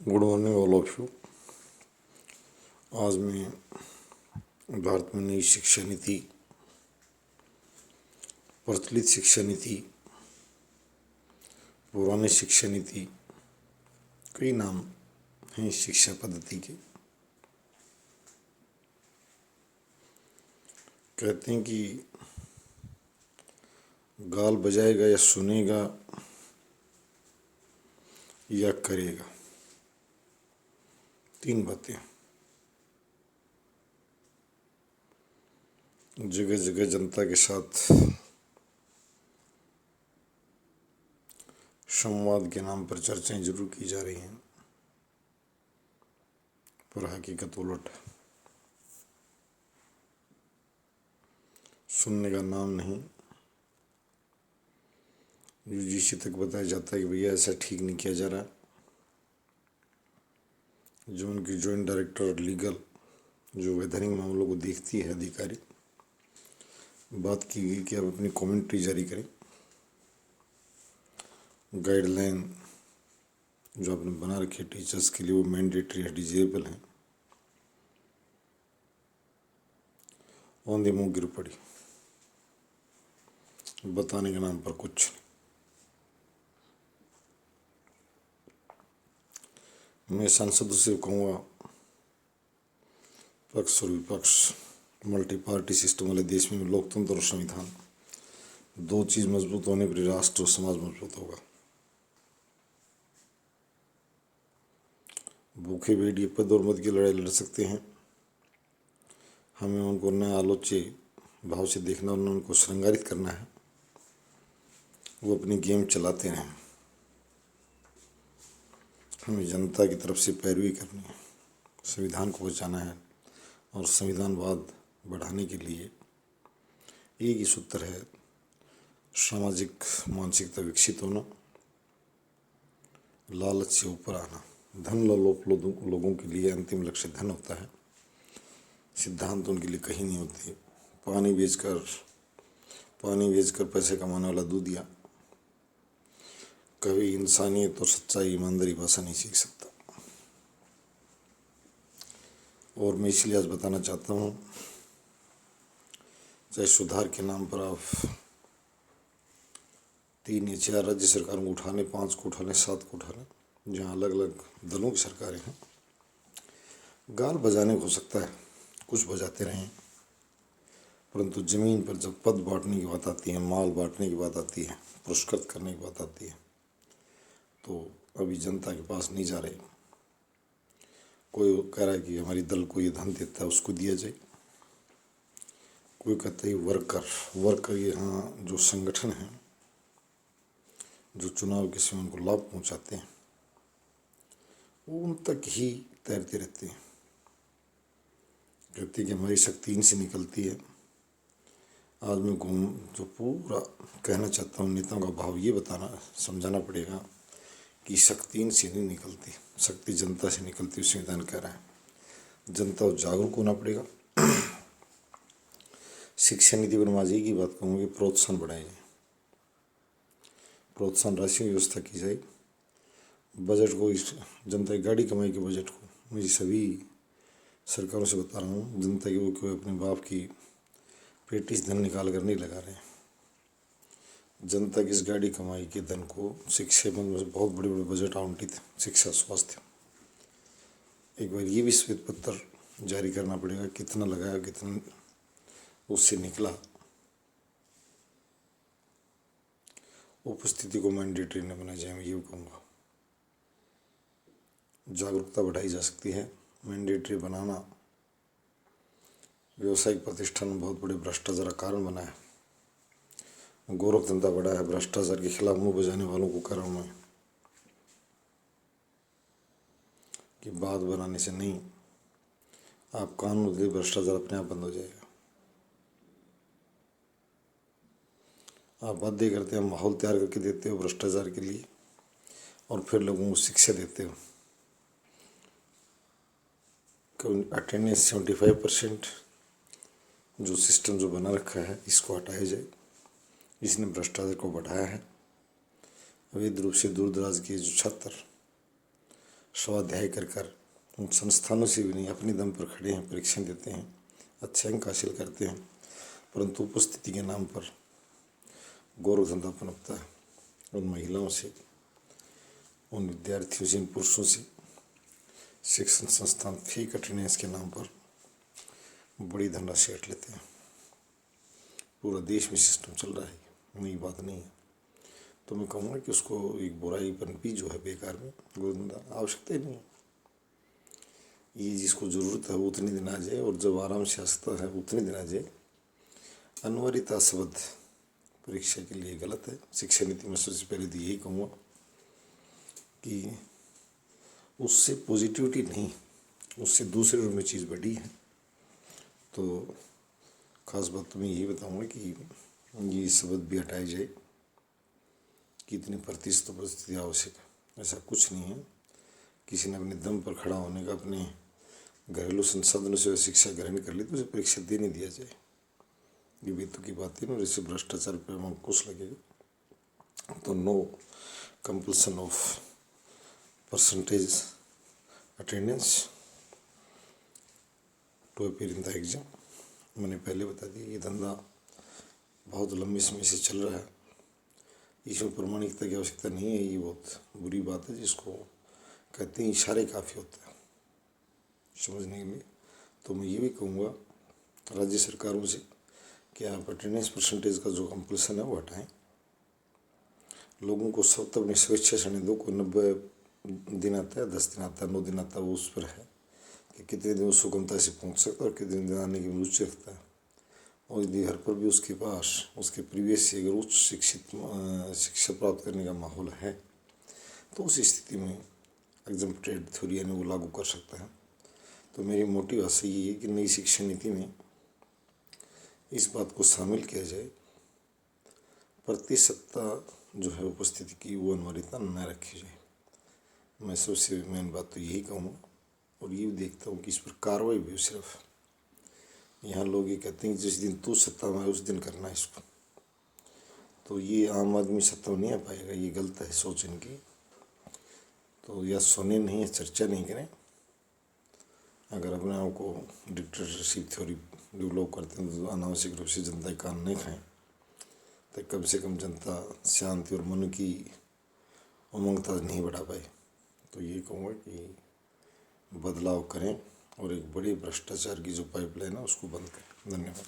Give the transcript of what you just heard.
Good morning all of you. आज मैं भारत में नई शिक्षा नीति, प्रचलित शिक्षा नीति, पुरानी शिक्षा नीति, कई नाम हैं इस शिक्षा पद्धति के। कहते हैं कि गाल बजाएगा या सुनेगा या करेगा, तीन बातें। जगह जगह जनता के साथ संवाद के नाम पर चर्चाएं जरूर की जा रही हैं, पर हकीकत उलट है। सुनने का नाम नहीं। यूजीसी तक बताया जाता है कि भैया ऐसा ठीक नहीं किया जा रहा। जो उनकी जॉइंट डायरेक्टर लीगल, जो वैधानिक मामलों को देखती है अधिकारी, बात की गई कि आप अपनी कमेंट्री जारी करें। गाइडलाइन जो आपने बना रखी है टीचर्स के लिए, वो मैंडेटरी है, डिजेबल है। औंधे मुंह गिर पड़ी, बताने के नाम पर कुछ। मैं सांसदों से कहूँगा, पक्ष और विपक्ष, मल्टी पार्टी सिस्टम वाले देश में लोकतंत्र और संविधान, दो चीज मजबूत होने पर राष्ट्र और समाज मजबूत होगा। भूखे भेड़िए पद और मत की लड़ाई लड़ सकते हैं। हमें उनको न आलोच्य भाव से देखना और न उनको श्रृंगारित करना है। वो अपनी गेम चलाते रहें। हमें जनता की तरफ से पैरवी करनी है, संविधान को बचाना है और संविधानवाद बढ़ाने के लिए एक ही सूत्र है, सामाजिक मानसिकता विकसित होना, लालच से ऊपर आना। धन लोलुप लोगों के लिए अंतिम लक्ष्य धन होता है, सिद्धांत उनके लिए कहीं नहीं होते। पानी बेचकर पैसे कमाने वाला दूधिया कभी इंसानियत और सच्चाई, ईमानदारी भाषा नहीं सीख सकता। और मैं इसलिए आज बताना चाहता हूँ, चाहे सुधार के नाम पर आप 3 या 4 राज्य सरकारों को उठाने, 5 को उठाने, 7 को उठाने, जहाँ अलग अलग दलों की सरकारें हैं, गाल बजाने को हो सकता है, कुछ बजाते रहें, परंतु जमीन पर जब पद बांटने की बात आती है, माल बांटने की बात आती है, पुरस्कृत करने की बात आती है, तो अभी जनता के पास नहीं जा रहे। कोई कह रहा है कि हमारी दल को ये धन देता है उसको दिया जाए, कोई कहता है वर्कर यहाँ जो संगठन है, जो चुनाव के समय उनको लाभ पहुँचाते हैं, वो उन तक ही तैरते रहते हैं। कहते हैं कि हमारी शक्ति इनसे निकलती है। आज मैं जो पूरा कहना चाहता हूँ, नेताओं का भाव ये समझाना पड़ेगा कि शक्ति इनसे नहीं निकलती, शक्ति जनता से निकलती। संविधान कह रहा है जनता को जागरूक होना पड़ेगा। शिक्षा नीति पर माजी की बात कहूँगी, प्रोत्साहन बढ़ाए जाए, प्रोत्साहन राशि की व्यवस्था की जाए। बजट को, इस जनता की गाड़ी कमाई के बजट को, मैं सभी सरकारों से बता रहा हूँ, जनता की वो कोई अपने बाप की पेटिस धन निकाल कर नहीं लगा रहे हैं। जनता की इस गाड़ी कमाई के धन को शिक्षा में बहुत बड़े बड़े बजट आवंटित है, शिक्षा, स्वास्थ्य। एक बार ये भी श्वेत पत्र जारी करना पड़ेगा, कितना लगाया, कितना उससे निकला। उपस्थिति को मैंडेटरी न बनाया जाए, मैं ये कहूँगा। जागरूकता बढ़ाई जा सकती है। मैंडेटरी बनाना व्यवसायिक प्रतिष्ठान में बहुत बड़े भ्रष्टाचार का कारण बना है। गोरख धंधा बढ़ा है, भ्रष्टाचार के खिलाफ मुंह बजाने वालों को कह रहा हूँ मैं कि बात बनाने से नहीं, आप कानून दे, भ्रष्टाचार अपने आप बंद हो जाएगा। आप बाध्य करते हो, माहौल तैयार करके देते हो भ्रष्टाचार के लिए, और फिर लोगों को शिक्षा देते हो। अटेंडेंस 75% जो सिस्टम जो बना रखा है, इसको हटाया जाए। इसने भ्रष्टाचार को बढ़ाया है। अवैध रूप से दूर दराज के जो छात्र स्वाध्याय कर उन संस्थानों से भी नहीं, अपने दम पर खड़े हैं, परीक्षण देते हैं, अच्छे अंक हासिल करते हैं, परंतु उपस्थिति के नाम पर गौरव धंधा पनपता है। उन महिलाओं से, उन विद्यार्थियों से, उन पुरुषों से शिक्षण संस्थान फेक अटेंडेंस के नाम पर बड़ी धनराशि हट लेते हैं। पूरा देश में सिस्टम चल रहा है, नई बात नहीं है। तो मैं कहूँगा कि उसको एक बुराई पनपी जो है बेकार में, वो धंधा आवश्यकता ही नहीं है। ये जिसको ज़रूरत है वो उतने दिन आ जाए, और जब आराम से आ सकता है उतने दिन आ जाए। अनिवार्यता शब्द परीक्षा के लिए गलत है। शिक्षा नीति में सबसे पहले तो यही कहूँगा कि उससे पॉजिटिविटी नहीं, उससे दूसरे रूप में चीज़ बढ़ी है। तो ख़ास बात तो मैं यही बताऊँगा कि ये शब्द भी हटाई जाए। कितनी प्रतिशत उपस्थिति आवश्यक है, ऐसा कुछ नहीं है। किसी ने अपने दम पर खड़ा होने का, अपने घरेलू संसाधनों से शिक्षा ग्रहण कर ली तो उसे परीक्षा देने दिया जाए। ये बेतु की बात है ना, जैसे भ्रष्टाचार पर हम अंकुश लगेगा। तो no compulsion of percentage attendance to appear in the exam. मैंने पहले बता दिया, ये धंधा बहुत लंबे समय से चल रहा है। इसमें प्रमाणिकता की आवश्यकता नहीं है। ये बहुत बुरी बात है, जिसको कहते हैं इशारे काफ़ी होता है समझने के लिए। तो मैं ये भी कहूँगा राज्य सरकारों से कि आप अटेंडेंस परसेंटेज का जो कंपल्सन है वो हटाएं। लोगों को सब तो अपनी स्वेच्छा से दो। कोई 90 दिन आता है, 10 दिन आता है, 9 दिन आता है, वो उस पर है कि कितने दिन उस सुगमता से पहुँच सकता है और कितने दिन आने की रुचि रखता है। और यदि घर पर भी उसके पास उसके प्रीवियस से अगर उच्च शिक्षा प्राप्त करने का माहौल है तो उस स्थिति में एग्जम्प्टेड थ्योरी यानी वो लागू कर सकता है। तो मेरी मोटी आशा ये है कि नई शिक्षा नीति में इस बात को शामिल किया जाए, प्रतिशतता जो है उपस्थिति की वो अनिवार्यता न रखी जाए। मैं सबसे मेन बात तो यही कहूँगा, और ये भी देखता हूँ कि इस पर कार्रवाई भी हो। सिर्फ यहाँ लोग ये कहते हैं कि जिस दिन तू सत्ता में आए उस दिन करना है इसको। तो ये आम आदमी सत्ता में नहीं आ पाएगा, ये गलत है सोच इनकी। तो या सुने नहीं है, चर्चा नहीं करें। अगर अपने आप को डिक्टेटरशिप थ्योरी डेवलप करते हैं तो अनावश्यक रूप से जनता के कान नहीं खाएं, तो कम से कम जनता शांति और मन की उमंगता नहीं बढ़ा पाए। तो ये कहूँगा कि बदलाव करें और एक बड़े भ्रष्टाचार की जो पाइपलाइन है उसको बंद करें। धन्यवाद।